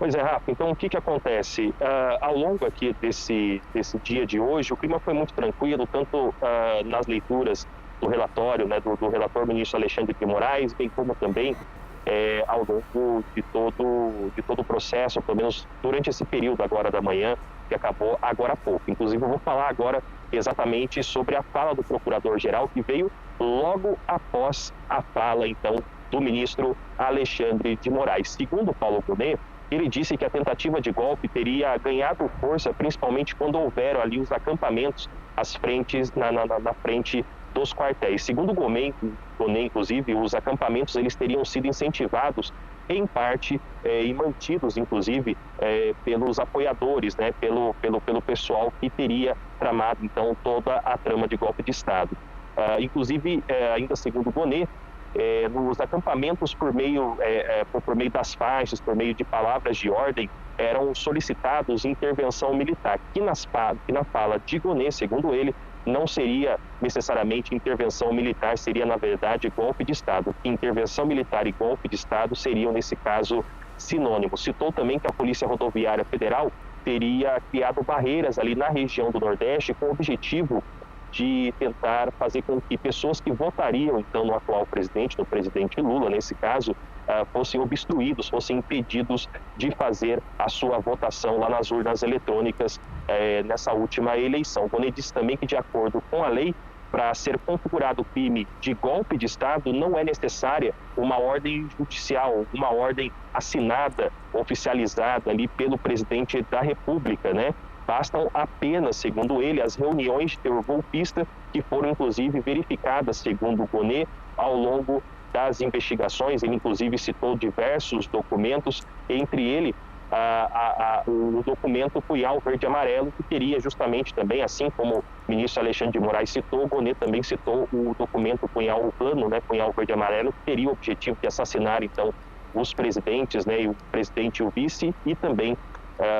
Pois é, Rafa, então o que acontece? Ao longo aqui desse dia de hoje, o clima foi muito tranquilo, tanto nas leituras do relatório, né, do relator ministro Alexandre de Moraes, bem como também ao longo de todo o processo, pelo menos durante esse período agora da manhã, que acabou agora há pouco. Inclusive, eu vou falar agora exatamente sobre a fala do procurador-geral, que veio logo após a fala, então, do ministro Alexandre de Moraes. Segundo Paulo Gonet, ele disse que a tentativa de golpe teria ganhado força, principalmente quando houveram ali os acampamentos, as frentes, na frente dos quartéis. Segundo Gonet, inclusive, os acampamentos eles teriam sido incentivados em parte e mantidos, inclusive, pelos apoiadores, né, pelo pessoal que teria tramado, então, toda a trama de golpe de Estado. Inclusive, ainda segundo Gonet, nos acampamentos por meio das faixas, por meio de palavras de ordem, eram solicitados intervenção militar, que na fala de Gonet, segundo ele, não seria necessariamente intervenção militar, seria, na verdade, golpe de Estado. Intervenção militar e golpe de Estado seriam, nesse caso, sinônimos. Citou também que a Polícia Rodoviária Federal teria criado barreiras ali na região do Nordeste com o objetivo de tentar fazer com que pessoas que votariam, então, no atual presidente, no presidente Lula, nesse caso, fossem obstruídos, fossem impedidos de fazer a sua votação lá nas urnas eletrônicas nessa última eleição. Gonet disse também que, de acordo com a lei, para ser configurado o crime de golpe de Estado, não é necessária uma ordem judicial, uma ordem assinada, oficializada ali pelo presidente da República, né? Bastam apenas, segundo ele, as reuniões de teor golpista que foram, inclusive, verificadas, segundo Gonet, ao longo das investigações. Ele, inclusive, citou diversos documentos, entre ele o documento Punhal Verde e Amarelo, que teria justamente também, assim como o ministro Alexandre de Moraes citou, Gonet também citou o documento Punhal, o plano, né, Punhal Verde e Amarelo, que teria o objetivo de assassinar, então, os presidentes, né, o presidente e o vice, e também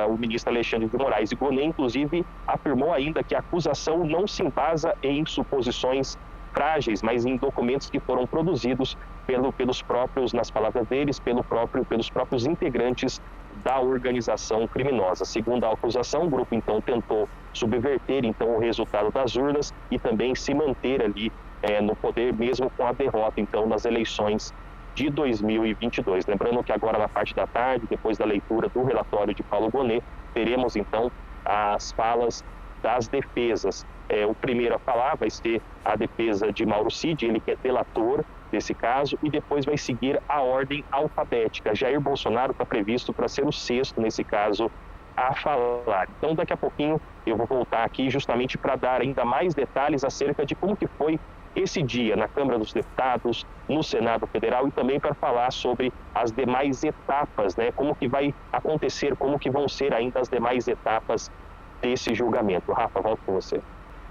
o ministro Alexandre de Moraes. E Gonet, inclusive, afirmou ainda que a acusação não se embasa em suposições frágeis, mas em documentos que foram produzidos pelos próprios, nas palavras deles, pelos próprios integrantes da organização criminosa. Segundo a acusação, o grupo, então, tentou subverter, então, o resultado das urnas e também se manter ali no poder, mesmo com a derrota, então, nas eleições de 2022. Lembrando que agora, na parte da tarde, depois da leitura do relatório de Paulo Gonet, teremos, então, as falas das defesas. O primeiro a falar vai ser a defesa de Mauro Cid, ele que é delator desse caso, e depois vai seguir a ordem alfabética. Jair Bolsonaro está previsto para ser o sexto, nesse caso, a falar. Então, daqui a pouquinho, eu vou voltar aqui justamente para dar ainda mais detalhes acerca de como que foi esse dia na Câmara dos Deputados, no Senado Federal, e também para falar sobre as demais etapas, né? Como que vai acontecer, como que vão ser ainda as demais etapas desse julgamento. Rafa, volto com você.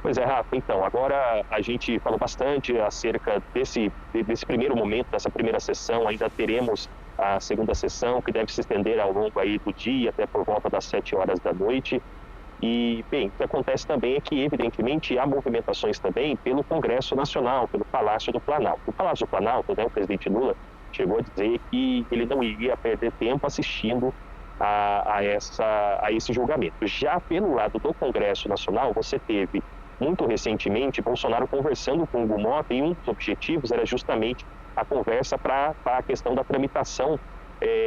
Pois é, Rafa, então, agora a gente falou bastante acerca desse primeiro momento, dessa primeira sessão. Ainda teremos a segunda sessão, que deve se estender ao longo aí do dia, até por volta das 7 horas da noite. E, bem, o que acontece também é que, evidentemente, há movimentações também pelo Congresso Nacional, pelo Palácio do Planalto. O Palácio do Planalto, né, o presidente Lula chegou a dizer que ele não iria perder tempo assistindo a esse julgamento. Já pelo lado do Congresso Nacional, você teve, muito recentemente, Bolsonaro conversando com o Hugo Mota, e um dos objetivos era justamente a conversa para a questão da tramitação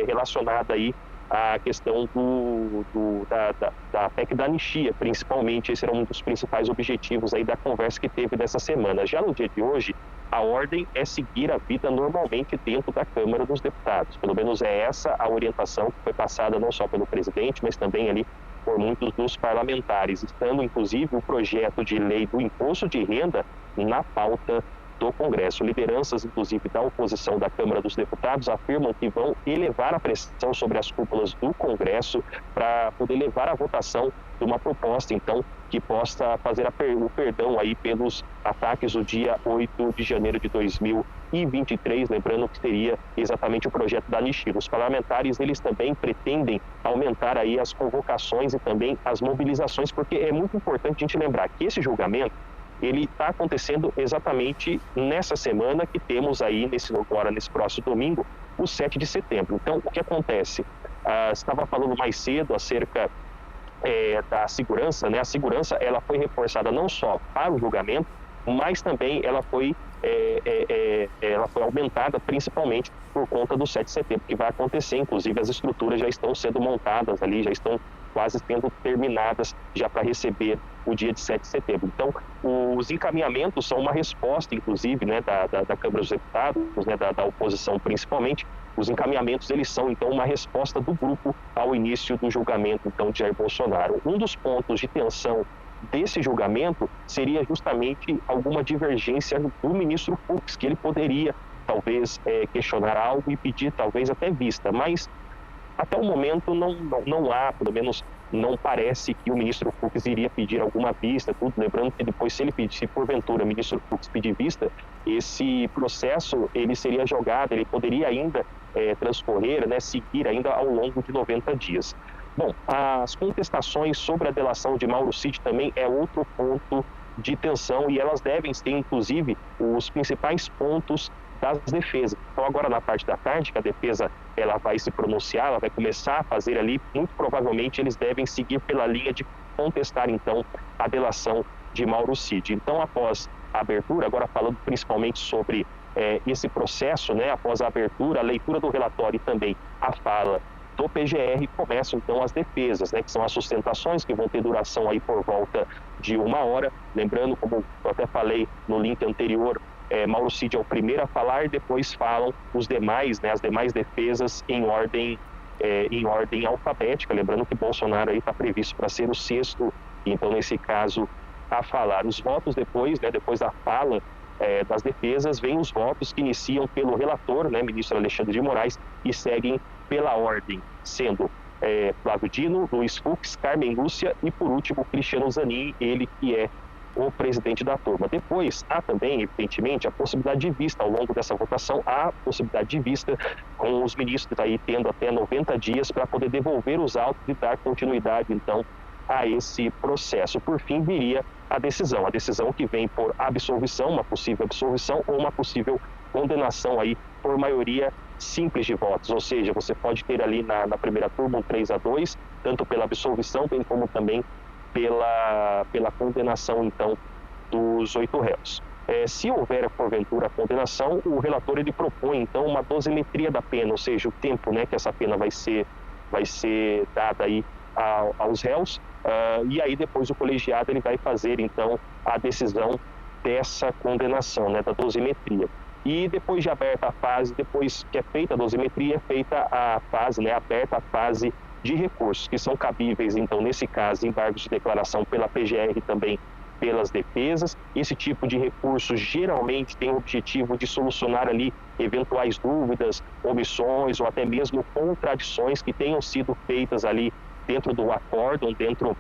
relacionada aí a questão da PEC da anistia, principalmente. Esse era um dos principais objetivos aí da conversa que teve dessa semana. Já no dia de hoje, a ordem é seguir a vida normalmente dentro da Câmara dos Deputados. Pelo menos é essa a orientação que foi passada não só pelo presidente, mas também ali por muitos dos parlamentares, estando inclusive o projeto de lei do imposto de renda na pauta do Congresso. Lideranças, inclusive, da oposição da Câmara dos Deputados afirmam que vão elevar a pressão sobre as cúpulas do Congresso para poder levar à votação de uma proposta, então, que possa fazer o perdão aí pelos ataques do dia 8 de janeiro de 2023, lembrando que seria exatamente o projeto da anistia. Os parlamentares, eles também pretendem aumentar aí as convocações e também as mobilizações, porque é muito importante a gente lembrar que esse julgamento ele está acontecendo exatamente nessa semana que temos aí, nesse próximo domingo, o 7 de setembro. Então, o que acontece? Estava falando mais cedo acerca da segurança, né? A segurança ela foi reforçada não só para o julgamento, mas também ela foi aumentada principalmente por conta do 7 de setembro, que vai acontecer. Inclusive, as estruturas já estão sendo montadas ali, já estão quase sendo terminadas já para receber o dia de 7 de setembro. Então, os encaminhamentos são uma resposta, inclusive, né, da Câmara dos Deputados, né, da oposição principalmente. Os encaminhamentos, eles são, então, uma resposta do grupo ao início do julgamento, então, de Jair Bolsonaro. Um dos pontos de tensão desse julgamento seria justamente alguma divergência do ministro Fux, que ele poderia, talvez, questionar algo e pedir, talvez, até vista, mas até o momento não há, pelo menos não parece que o ministro Fux iria pedir alguma vista, tudo, lembrando que depois, se porventura o ministro Fux pedir vista, esse processo ele seria jogado, ele poderia ainda transcorrer, né, seguir ainda ao longo de 90 dias. Bom, as contestações sobre a delação de Mauro Cid também é outro ponto de tensão e elas devem ser, inclusive, os principais pontos das defesas. Então, agora na parte da tarde, que a defesa ela vai se pronunciar, ela vai começar a fazer ali, muito provavelmente eles devem seguir pela linha de contestar, então, a delação de Mauro Cid. Então, após a abertura, agora falando principalmente sobre esse processo, né, após a abertura, a leitura do relatório e também a fala do PGR, começam então as defesas, né, que são as sustentações que vão ter duração aí por volta de 1 hora. Lembrando, como eu até falei no link anterior, Mauro Cid é o primeiro a falar, depois falam os demais, né, as demais defesas em ordem alfabética. Lembrando que Bolsonaro aí está previsto para ser o 6º, então nesse caso a falar. Os votos depois, né, depois da fala das defesas, vêm os votos que iniciam pelo relator, né, ministro Alexandre de Moraes, e seguem pela ordem, sendo Flávio Dino, Luiz Fux, Carmen Lúcia e, por último, Cristiano Zanin, ele que é o presidente da turma. Depois, há também, evidentemente, a possibilidade de vista. Ao longo dessa votação, há a possibilidade de vista, com os ministros aí tendo até 90 dias para poder devolver os autos e dar continuidade, então, a esse processo. Por fim, viria a decisão que vem por absolvição, uma possível absolvição ou uma possível condenação aí por maioria simples de votos, ou seja, você pode ter ali na primeira turma um 3-2, tanto pela absolvição, bem como também pela condenação, então, dos 8 réus. Se houver, porventura, a condenação, o relator ele propõe, então, uma dosimetria da pena, ou seja, o tempo, né, que essa pena vai ser dada aí aos réus, e aí depois o colegiado ele vai fazer, então, a decisão dessa condenação, né, da dosimetria. E depois de aberta a fase, depois que é feita a dosimetria, é feita a fase, né, aberta a fase de recursos, que são cabíveis, então, nesse caso, embargos de declaração pela PGR também pelas defesas. Esse tipo de recurso geralmente tem o objetivo de solucionar ali eventuais dúvidas, omissões ou até mesmo contradições que tenham sido feitas ali dentro do acórdão, dentro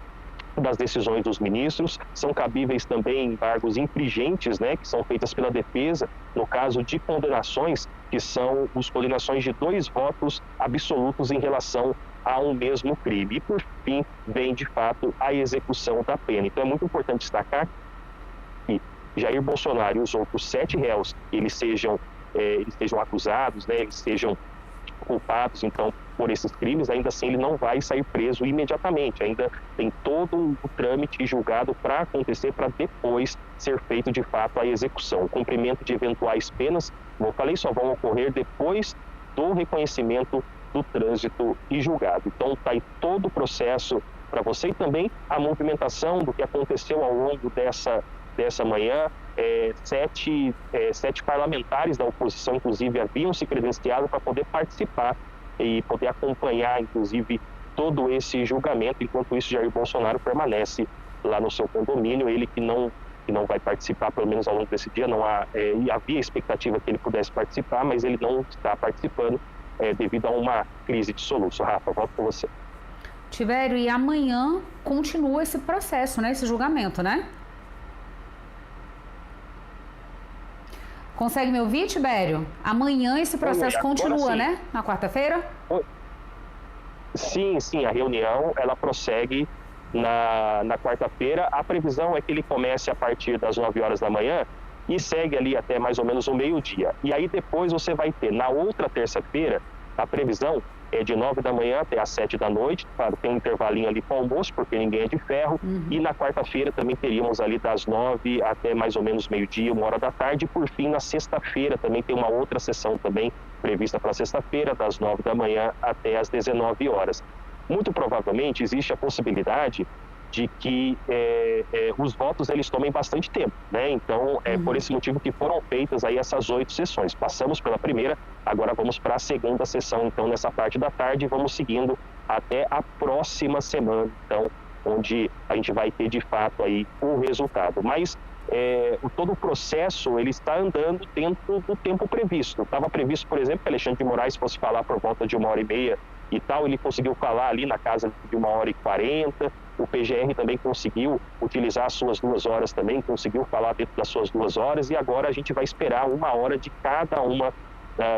das decisões dos ministros. São cabíveis também embargos infringentes, né, que são feitas pela defesa, no caso de condenações, que são as condenações de 2 votos absolutos em relação a um mesmo crime. E, por fim, vem, de fato, a execução da pena. Então, é muito importante destacar que Jair Bolsonaro e os outros 7 réus, eles sejam acusados, né, eles sejam culpados, então, por esses crimes, ainda assim ele não vai sair preso imediatamente, ainda tem todo um trâmite julgado para acontecer, para depois ser feito de fato a execução. O cumprimento de eventuais penas, como eu falei, só vão ocorrer depois do reconhecimento do trânsito e julgado. Então está aí todo o processo para você e também a movimentação do que aconteceu ao longo dessa manhã. 7 parlamentares da oposição, inclusive, haviam se credenciado para poder participar e poder acompanhar, inclusive, todo esse julgamento. Enquanto isso, Jair Bolsonaro permanece lá no seu condomínio, ele que não vai participar, pelo menos ao longo desse dia. Não havia expectativa que ele pudesse participar, mas ele não está participando devido a uma crise de soluço. Rafa, volto com você. Tibério, e amanhã continua esse processo, né, esse julgamento, né? Consegue me ouvir, Tibério? Amanhã esse processo continua, né? Na quarta-feira? Sim, a reunião ela prossegue na quarta-feira. A previsão é que ele comece a partir das 9 horas da manhã e segue ali até mais ou menos o meio-dia. E aí depois você vai ter, na outra terça-feira, a previsão de 9 da manhã até às 7 da noite, claro, tem um intervalinho ali para o almoço, porque ninguém é de ferro, e na quarta-feira também teríamos ali das 9 até mais ou menos meio-dia, 1 hora da tarde, e por fim, na sexta-feira também tem uma outra sessão também prevista para sexta-feira, das 9 da manhã até às 19 horas. Muito provavelmente existe a possibilidade de que os votos eles tomem bastante tempo, né? Então, por esse motivo que foram feitas aí essas 8 sessões. Passamos pela primeira, agora vamos para a segunda sessão, então, nessa parte da tarde, vamos seguindo até a próxima semana, então, onde a gente vai ter, de fato, aí o resultado. Mas todo o processo, ele está andando dentro do tempo previsto. Estava previsto, por exemplo, que Alexandre de Moraes fosse falar por volta de 1h30 e tal, ele conseguiu falar ali na casa de 1h40, o PGR também conseguiu utilizar as suas 2 horas também, conseguiu falar dentro das suas 2 horas, e agora a gente vai esperar 1 hora de cada uma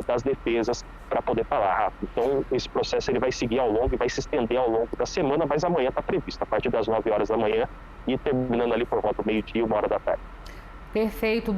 das defesas para poder falar rápido. Então, esse processo ele vai seguir ao longo e vai se estender ao longo da semana, mas amanhã está previsto, a partir das 9 horas da manhã e terminando ali por volta do meio-dia, 1 hora da tarde. Perfeito.